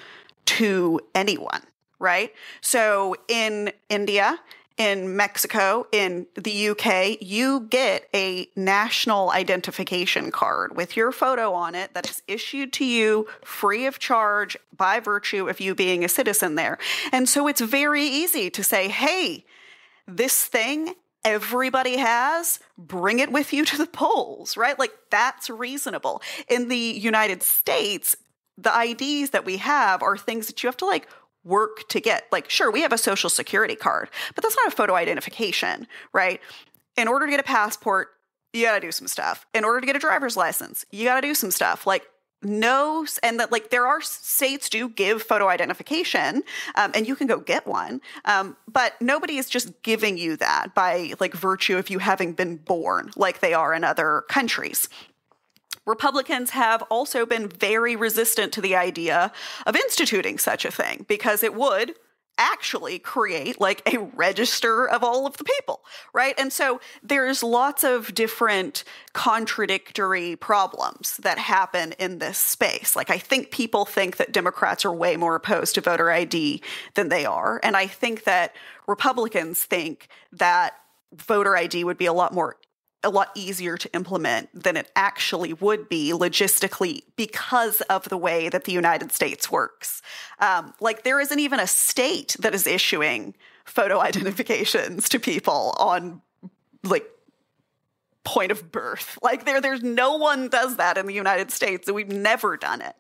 to anyone, right? So in India, in Mexico, in the UK, you get a national identification card with your photo on it that is issued to you free of charge by virtue of you being a citizen there. And so it's very easy to say, hey, this thing everybody has, bring it with you to the polls, right? Like that's reasonable. In the United States, the IDs that we have are things that you have to like work to get. Like, sure, we have a social security card, but that's not a photo identification, right? In order to get a passport, you got to do some stuff. In order to get a driver's license, you got to do some stuff. Like, no, and that like there are states do give photo identification, and you can go get one, but nobody is just giving you that by like virtue of you having been born like they are in other countries. Republicans have also been very resistant to the idea of instituting such a thing because it would actually create like a register of all of the people, right? And so there's lots of different contradictory problems that happen in this space. Like I think people think that Democrats are way more opposed to voter ID than they are. And I think that Republicans think that voter ID would be a lot easier to implement than it actually would be logistically because of the way that the United States works. Like there isn't even a state that is issuing photo identifications to people on like point of birth. Like there's no one does that in the United States, and we've never done it.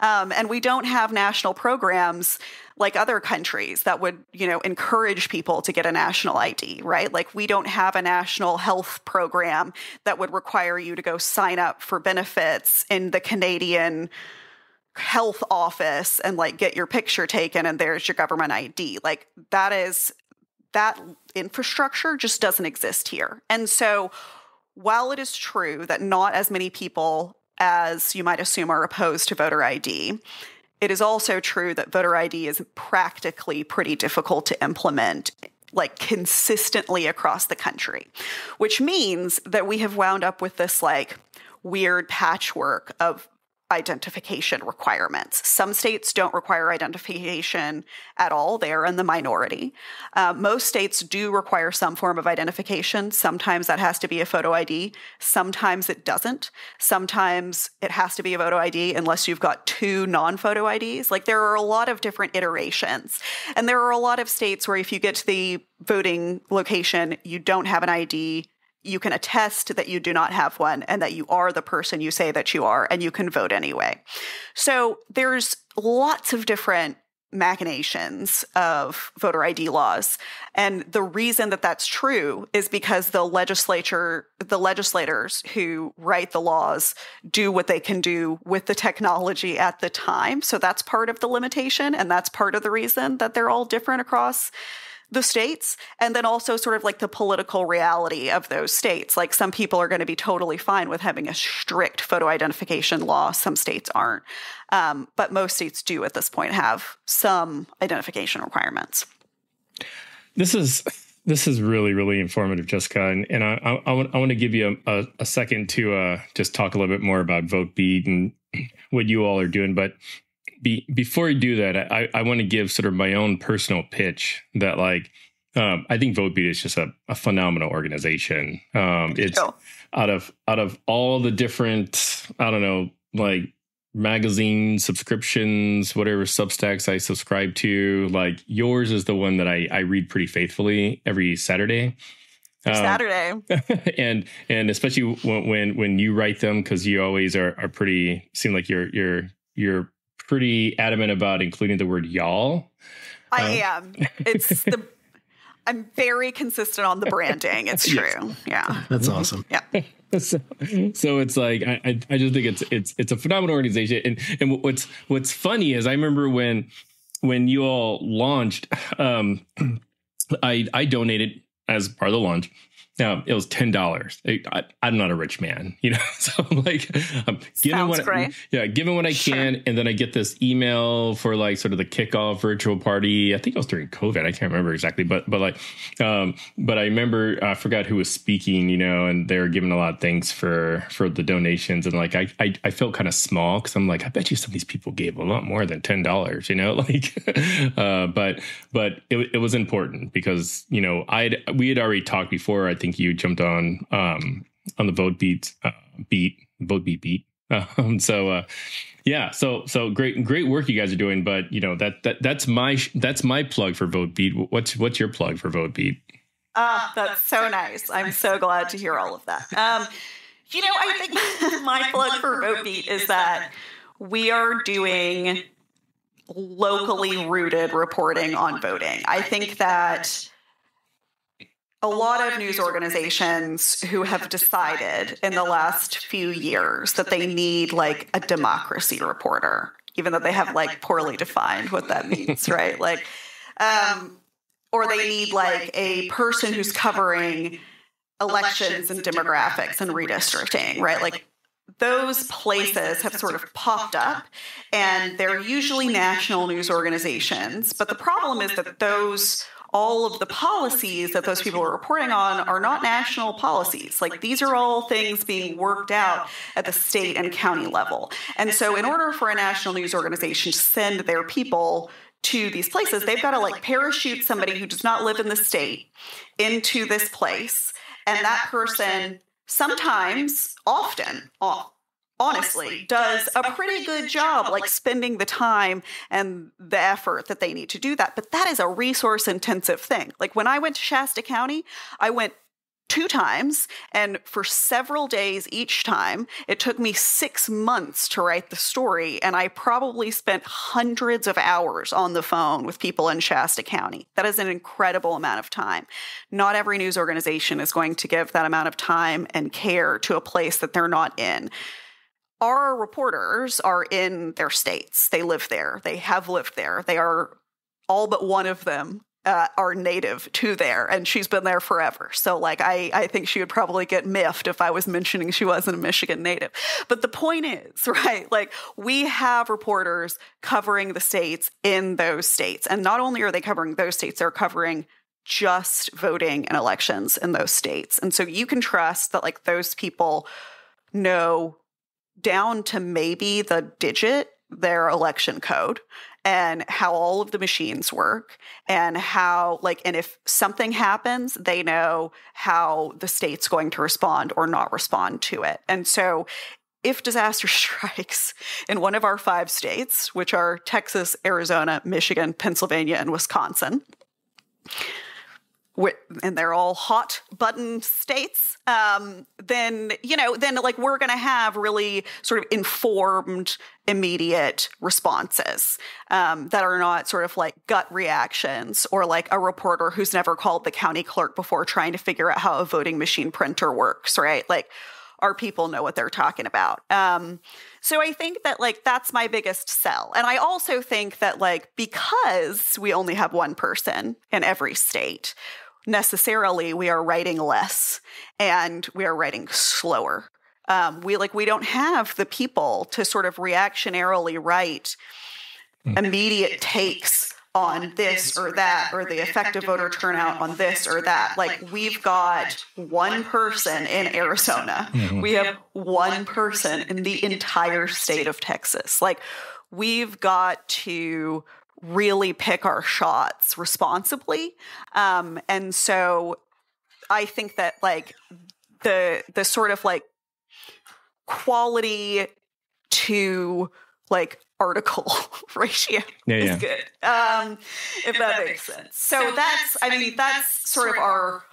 And we don't have national programs like other countries that would, encourage people to get a national ID, right? Like we don't have a national health program that would require you to go sign up for benefits in the Canadian health office and like get your picture taken and there's your government ID. Like that infrastructure just doesn't exist here. And so while it is true that not as many people as you might assume are opposed to voter ID, it is also true that voter ID is practically pretty difficult to implement like consistently across the country, which means that we have wound up with this like weird patchwork of identification requirements. Some states don't require identification at all. They are in the minority. Most states do require some form of identification. Sometimes that has to be a photo ID. Sometimes it doesn't. Sometimes it has to be a photo ID unless you've got two non-photo IDs. Like there are a lot of different iterations. And there are a lot of states where if you get to the voting location, you don't have an ID, you can attest that you do not have one and that you are the person you say that you are, and you can vote anyway. So there's lots of different machinations of voter ID laws. And the reason that that's true is because the legislators who write the laws do what they can do with the technology at the time. So that's part of the limitation, and that's part of the reason that they're all different across the states, and then also sort of like the political reality of those states. Like some people are going to be totally fine with having a strict photo identification law. Some states aren't. But most states do at this point have some identification requirements. This is This is really, really informative, Jessica. And I want to give you a second to just talk a little bit more about VoteBeat and what you all are doing. But before you do that, I want to give sort of my own personal pitch that I think VoteBeat is just a phenomenal organization. It's out of all the different, I don't know, magazine subscriptions, whatever Substacks I subscribe to, yours is the one that I read pretty faithfully every Saturday. And especially when you write them, because you always are pretty, seem like you're pretty adamant about including the word y'all. I am. I'm very consistent on the branding. It's true. Yes. Yeah. That's awesome. Yeah. So it's I just think it's a phenomenal organization. And what's funny is I remember when you all launched, I donated as part of the launch. Now it was $10. I'm not a rich man, so I'm giving what I can. And then I get this email for sort of the kickoff virtual party. I think it was during COVID. I can't remember exactly, but I remember, I forgot who was speaking, and they were giving a lot of thanks for the donations. And I felt kind of small because I'm I bet you some of these people gave a lot more than $10, but it was important because, we had already talked before. I think you jumped on the VoteBeat beat. So great work you guys are doing. But that's my plug for VoteBeat. What's your plug for VoteBeat? That's so nice. I'm so glad to hear all of that. I think my plug for VoteBeat is that we are doing locally rooted reporting on voting. I think that a lot of news organizations who have decided in the last few years that they need a democracy reporter, even though they have poorly defined what that means, right? Or they need a person who's covering elections and demographics and redistricting, right? Those places have sort of popped up, and they're usually national news organizations. But the problem is that all of the policies that those people are reporting on are not national policies. These are all things being worked out at the state and county level. And so in order for a national news organization to send their people to these places, they've got to parachute somebody who does not live in the state into this place. And that person sometimes, often, honestly, does a pretty good job spending the time and the effort that they need to do that. But that is a resource intensive thing. When I went to Shasta County, I went 2 times, and for several days each time, it took me 6 months to write the story, and I probably spent hundreds of hours on the phone with people in Shasta County. That is an incredible amount of time. Not every news organization is going to give that amount of time and care to a place that they're not in. Our reporters are in their states. They live there. They have lived there. They are, all but one of them are native to there, and she's been there forever. So I think she would probably get miffed if I was mentioning she wasn't a Michigan native. But the point is, right, we have reporters covering the states in those states. And not only are they covering those states, they're covering just voting and elections in those states. And so you can trust that those people know down to maybe the digit their election code and how all of the machines work and how and if something happens, they know how the state's going to respond or not respond to it. And so if disaster strikes in one of our 5 states, which are Texas, Arizona, Michigan, Pennsylvania, and Wisconsin, and they're all hot button states, then we're going to have really sort of informed, immediate responses that are not sort of gut reactions or a reporter who's never called the county clerk before trying to figure out how a voting machine printer works, right? Our people know what they're talking about. So I think that that's my biggest sell. And I also think that because we only have one person in every state, necessarily we are writing less and we are writing slower. We don't have the people to sort of reactionarily write immediate takes on this or that, or the effective voter turnout on this or that. Like, we've got one person in Arizona. Mm-hmm. We have one person in the entire state of Texas. Like, we've got to really pick our shots responsibly. And so I think that, like, the sort of like quality to like article ratio is good. If that makes sense. So that's sort of our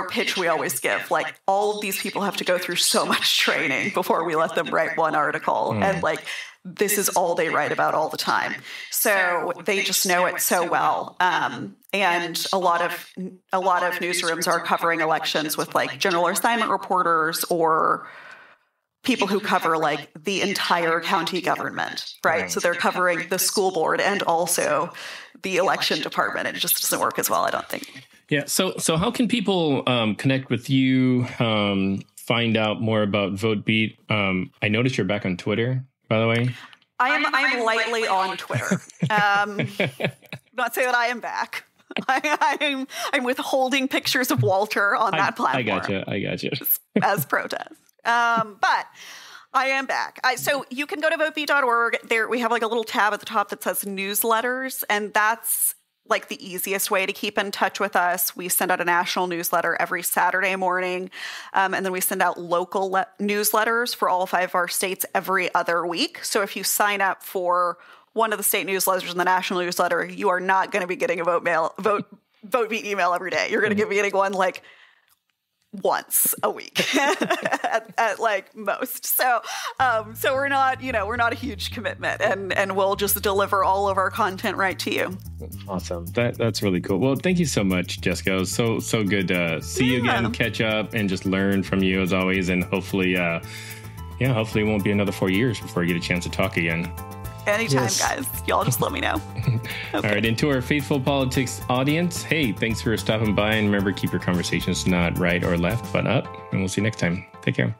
pitch we always give. Like, all of these people have to go through so much training before we let them write one article. And like, this is all they write about all the time. So they just know it so well. And a lot of newsrooms are covering elections with like general assignment reporters or people who cover like the entire county government, right? So they're covering the school board and also the election department. It just doesn't work as well, I don't think. Yeah. So how can people connect with you, find out more about VoteBeat? I noticed you're back on Twitter, by the way. I'm lightly on Twitter. Not say that I am back. I'm withholding pictures of Walter on that platform. I gotcha. As protest. But I am back. So you can go to votebeat.org. There we have like a little tab at the top that says newsletters, and that's like the easiest way to keep in touch with us. We send out a national newsletter every Saturday morning, and then we send out local newsletters for all 5 of our states every other week. So if you sign up for one of the state newsletters in the national newsletter, you are not going to be getting a VoteBeat email every day. You're going to be getting one like once a week at like most. So we're not a huge commitment, and we'll just deliver all of our content right to you. Awesome. That's really cool. Well, thank you so much, Jessica. It was so good to see you again, catch up, and just learn from you as always. And hopefully it won't be another 4 years before I get a chance to talk again. Anytime, guys. Y'all just let me know. Okay. All right. And to our Faithful Politics audience, hey, thanks for stopping by. And remember, keep your conversations not right or left, but up. And we'll see you next time. Take care.